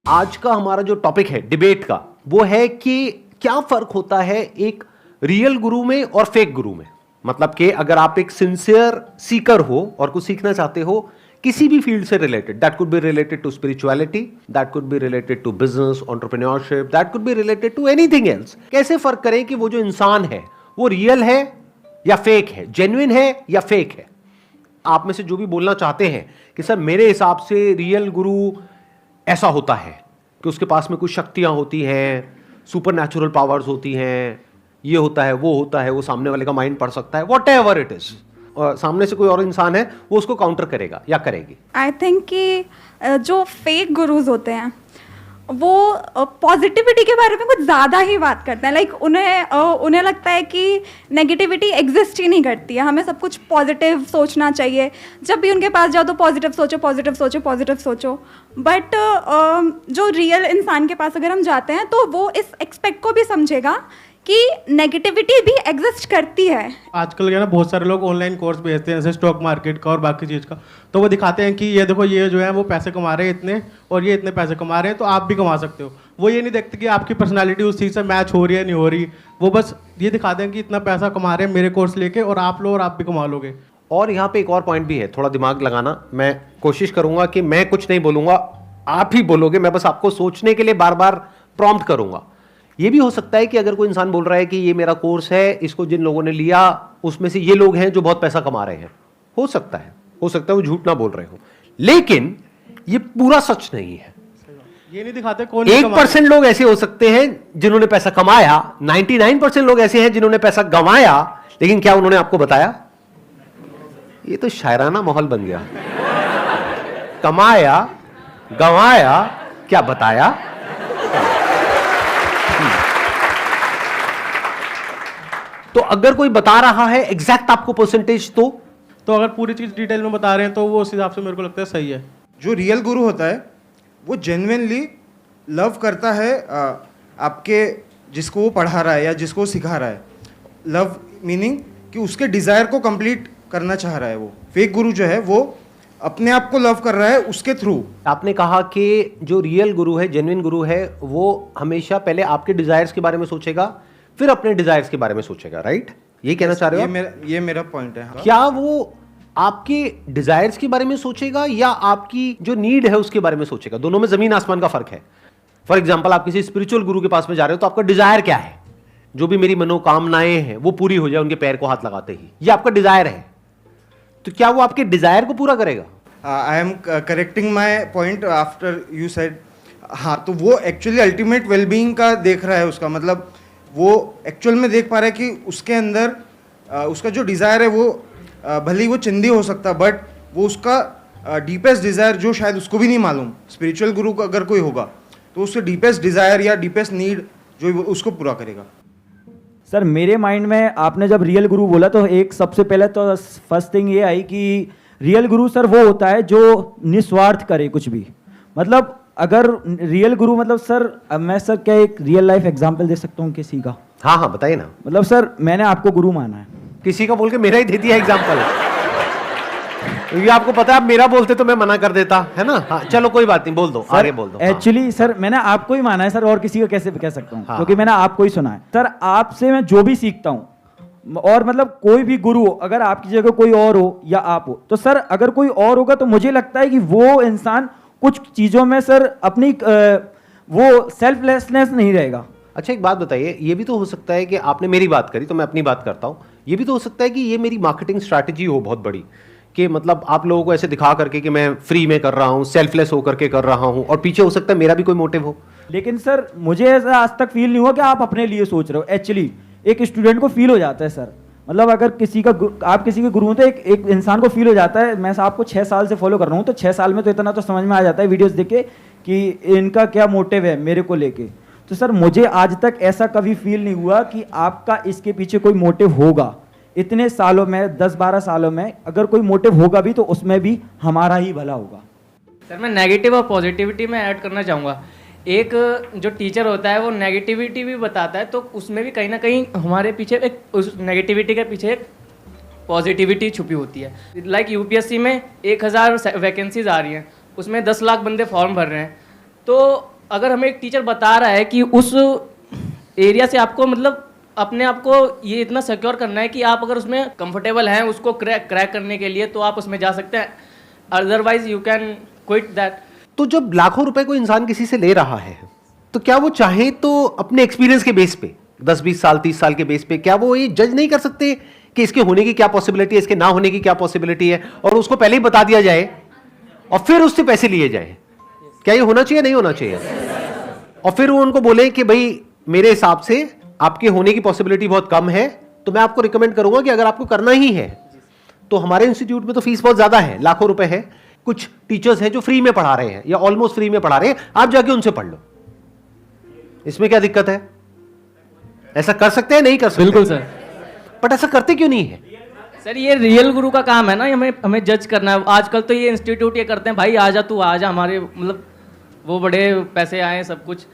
आज का हमारा जो टॉपिक है डिबेट का, वो है कि क्या फर्क होता है एक रियल गुरु में और फेक गुरु में। मतलब कि अगर आप एक सिंसियर सीकर हो और कुछ सीखना चाहते हो किसी भी फील्ड से related, that could be related to spirituality, that could be related to business, entrepreneurship, that could be related to anything else, कैसे फर्क करें कि वो जो इंसान है वो रियल है या फेक है, जेन्युइन है या फेक है। आप में से जो भी बोलना चाहते हैं कि सर मेरे हिसाब से रियल गुरु ऐसा होता है कि उसके पास में कुछ शक्तियां होती हैं, सुपर नेचुरल पावर्स होती हैं, ये होता है, वो सामने वाले का माइंड पढ़ सकता है, वॉट एवर इट इज, और सामने से कोई और इंसान है वो उसको काउंटर करेगा या करेगी। आई थिंक कि जो फेक गुरुज होते हैं वो पॉजिटिविटी के बारे में कुछ ज़्यादा ही बात करते हैं। लाइक उन्हें लगता है कि नेगेटिविटी एग्जिस्ट ही नहीं करती है, हमें सब कुछ पॉजिटिव सोचना चाहिए। जब भी उनके पास जाओ तो पॉजिटिव सोचो, पॉजिटिव सोचो, पॉजिटिव सोचो। बट जो रियल इंसान के पास अगर हम जाते हैं तो वो इस एक्सपेक्ट को भी समझेगा कि नेगेटिविटी भी एग्जिस्ट करती है। आजकल क्या ना, बहुत सारे लोग ऑनलाइन कोर्स भेजते हैं जैसे स्टॉक मार्केट का और बाकी चीज़ का, तो वो दिखाते हैं कि ये देखो ये जो है वो पैसे कमा रहे हैं इतने और ये इतने पैसे कमा रहे हैं तो आप भी कमा सकते हो। वो ये नहीं देखते कि आपकी पर्सनालिटी उस चीज़ से मैच हो रही है नहीं हो रही, वो बस ये दिखाते हैं कि इतना पैसा कमा रहे हैं मेरे कोर्स लेके और आप लो और आप भी कमा लोगे। और यहाँ पे एक और पॉइंट भी है, थोड़ा दिमाग लगाना। मैं कोशिश करूंगा कि मैं कुछ नहीं बोलूंगा, आप ही बोलोगे, मैं बस आपको सोचने के लिए बार बार प्रॉम्प्ट करूंगा। ये भी हो सकता है कि अगर कोई इंसान बोल रहा है कि ये मेरा कोर्स है, इसको जिन लोगों ने लिया उसमें से ये लोग हैं जो बहुत पैसा कमा रहे हैं, हो सकता है वो झूठ ना बोल रहे हो, लेकिन ये पूरा सच नहीं है। ये नहीं दिखाते कौन 1% लोग ऐसे हो सकते हैं जिन्होंने पैसा कमाया, 99% लोग ऐसे हैं जिन्होंने पैसा गंवाया, लेकिन क्या उन्होंने आपको बताया? ये तो शायराना माहौल बन गया। कमाया, गंवाया, क्या बताया? तो अगर कोई बता रहा है एग्जैक्ट आपको परसेंटेज, तो अगर पूरी चीज़ डिटेल में बता रहे हैं तो वो उस हिसाब से मेरे को लगता है सही है। जो रियल गुरु होता है वो जेन्युइनली लव करता है आपके जिसको वो पढ़ा रहा है या जिसको वो सिखा रहा है। लव मीनिंग कि उसके डिज़ायर को कंप्लीट करना चाह रहा है वो। फेक गुरु जो है वो अपने आप को लव कर रहा है उसके थ्रू। आपने कहा कि जो रियल गुरु है, जेन्युइन गुरु है, वो हमेशा पहले आपके डिजायर्स के बारे में सोचेगा, फिर अपने डिजायर्स के बारे में सोचेगा, राइट? ये कहना चाह रहे हो? ये मेरा पॉइंट है। क्या वो आपके डिजायर्स के बारे में सोचेगा या आपकी जो नीड है उसके बारे में सोचेगा? दोनों में जमीन आसमान का फर्क है। फॉर एग्जाम्पल, आप किसी स्पिरिचुअल गुरु के पास में जा रहे हो तो आपका डिजायर क्या है? जो भी मेरी मनोकामनाएं हैं वो पूरी हो जाए उनके पैर को हाथ लगाते ही, ये आपका डिजायर है। तो क्या वो आपके डिजायर को पूरा करेगा? I am correcting my point after you said. हाँ, तो वो एक्चुअली अल्टीमेट वेलबींग का देख रहा है। उसका मतलब वो एक्चुअल में देख पा रहा है कि उसके अंदर उसका जो डिज़ायर है वो भले ही वो चिंदी हो सकता, बट वो उसका डीपेस्ट डिज़ायर जो शायद उसको भी नहीं मालूम। स्पिरिचुअल गुरु का अगर कोई होगा तो उसके डीपेस्ट डिज़ायर या डीपेस्ट नीड जो उसको पूरा करेगा। सर मेरे माइंड में आपने जब रियल गुरु बोला तो एक सबसे पहले तो फर्स्ट थिंग ये आई कि रियल गुरु सर वो होता है जो निस्वार्थ करे कुछ भी। मतलब अगर रियल गुरु मतलब सर, मैं सर क्या एक रियल लाइफ एग्जांपल दे सकता हूँ किसी का? हाँ हाँ, बताइए ना। मतलब सर मैंने आपको गुरु माना है, किसी का बोल के मेरा ही दे दिया एग्जाम्पल। ये आपको पता है, आप मेरा बोलते तो मैं मना कर देता, है ना? हाँ, चलो कोई बात नहीं, बोल दो, आगे बोल दो। एक्चुअली सर मैंने आपको ही माना है सर, और किसी का कैसे कह सकता हूँ? हाँ। क्योंकि मैंने आपको ही सुना है सर। आपसे मैं जो भी सीखता हूँ, और मतलब कोई भी गुरु हो, अगर आपकी जगह कोई और हो या आप हो, तो सर अगर कोई और होगा तो मुझे लगता है कि वो इंसान कुछ चीज़ों में सर अपनी वो सेल्फलेसनेस नहीं रहेगा। अच्छा, एक बात बताइए, ये भी तो हो सकता है कि आपने मेरी बात करी तो मैं अपनी बात करता हूँ, ये भी तो हो सकता है कि ये मेरी मार्केटिंग स्ट्रैटेजी हो बहुत बड़ी, कि मतलब आप लोगों को ऐसे दिखा करके कि मैं फ्री में कर रहा हूँ, सेल्फलेस होकर के कर रहा हूँ, और पीछे हो सकता है मेरा भी कोई मोटिव हो। लेकिन सर मुझे ऐसा आज तक फील नहीं हुआ कि आप अपने लिए सोच रहे हो। एक्चुअली एक स्टूडेंट को फील हो जाता है सर, मतलब अगर किसी का आप किसी के गुरु हो तो एक इंसान को फील हो जाता है। मैं आपको 6 साल से फॉलो कर रहा हूँ, तो 6 साल में तो इतना तो समझ में आ जाता है वीडियोस देख के कि इनका क्या मोटिव है मेरे को लेके। तो सर मुझे आज तक ऐसा कभी फील नहीं हुआ कि आपका इसके पीछे कोई मोटिव होगा। इतने सालों में, 10-12 सालों में, अगर कोई मोटिव होगा भी तो उसमें भी हमारा ही भला होगा। सर मैं नेगेटिव और पॉजिटिविटी में ऐड करना चाहूँगा। एक जो टीचर होता है वो नेगेटिविटी भी बताता है, तो उसमें भी कहीं ना कहीं हमारे पीछे एक, उस नेगेटिविटी के पीछे एक पॉजिटिविटी छुपी होती है। लाइक यूपीएससी में 1000 वैकेंसीज आ रही हैं, उसमें 10 लाख बंदे फॉर्म भर रहे हैं, तो अगर हमें एक टीचर बता रहा है कि उस एरिया से आपको मतलब अपने आप को ये इतना सिक्योर करना है कि आप अगर उसमें कंफर्टेबल हैं उसको क्रैक करने के लिए, तो आप उसमें जा सकते हैं, otherwise you can quit that. तो जब लाखों रुपए को इंसान किसी से ले रहा है, तो क्या वो चाहे तो अपने एक्सपीरियंस के बेस पे 10-20 साल 30 साल के बेस पे क्या वो ये जज नहीं कर सकते कि इसके होने की क्या पॉसिबिलिटी है, इसके ना होने की क्या पॉसिबिलिटी है, और उसको पहले ही बता दिया जाए और फिर उससे पैसे लिए जाए? क्या ये होना चाहिए, नहीं होना चाहिए? और फिर वो उनको बोले कि भाई मेरे हिसाब से आपके होने की पॉसिबिलिटी बहुत कम है, तो मैं आपको रिकमेंड करूंगा कि अगर आपको करना ही है तो हमारे इंस्टीट्यूट में तो फीस बहुत ज्यादा है, लाखों रुपए है, कुछ टीचर्स हैं जो फ्री में पढ़ा रहे हैं या ऑलमोस्ट फ्री में पढ़ा रहे हैं, आप जाके उनसे पढ़ लो, इसमें क्या दिक्कत है? ऐसा कर सकते हैं, नहीं कर सकते? बिल्कुल सर। बट ऐसा करते क्यों नहीं है? सर ये रियल गुरु का काम है ना, हमें जज करना है। आजकल तो ये इंस्टीट्यूट ये करते हैं, भाई आजा तू आजा, हमारे मतलब वो बड़े पैसे आए सब कुछ,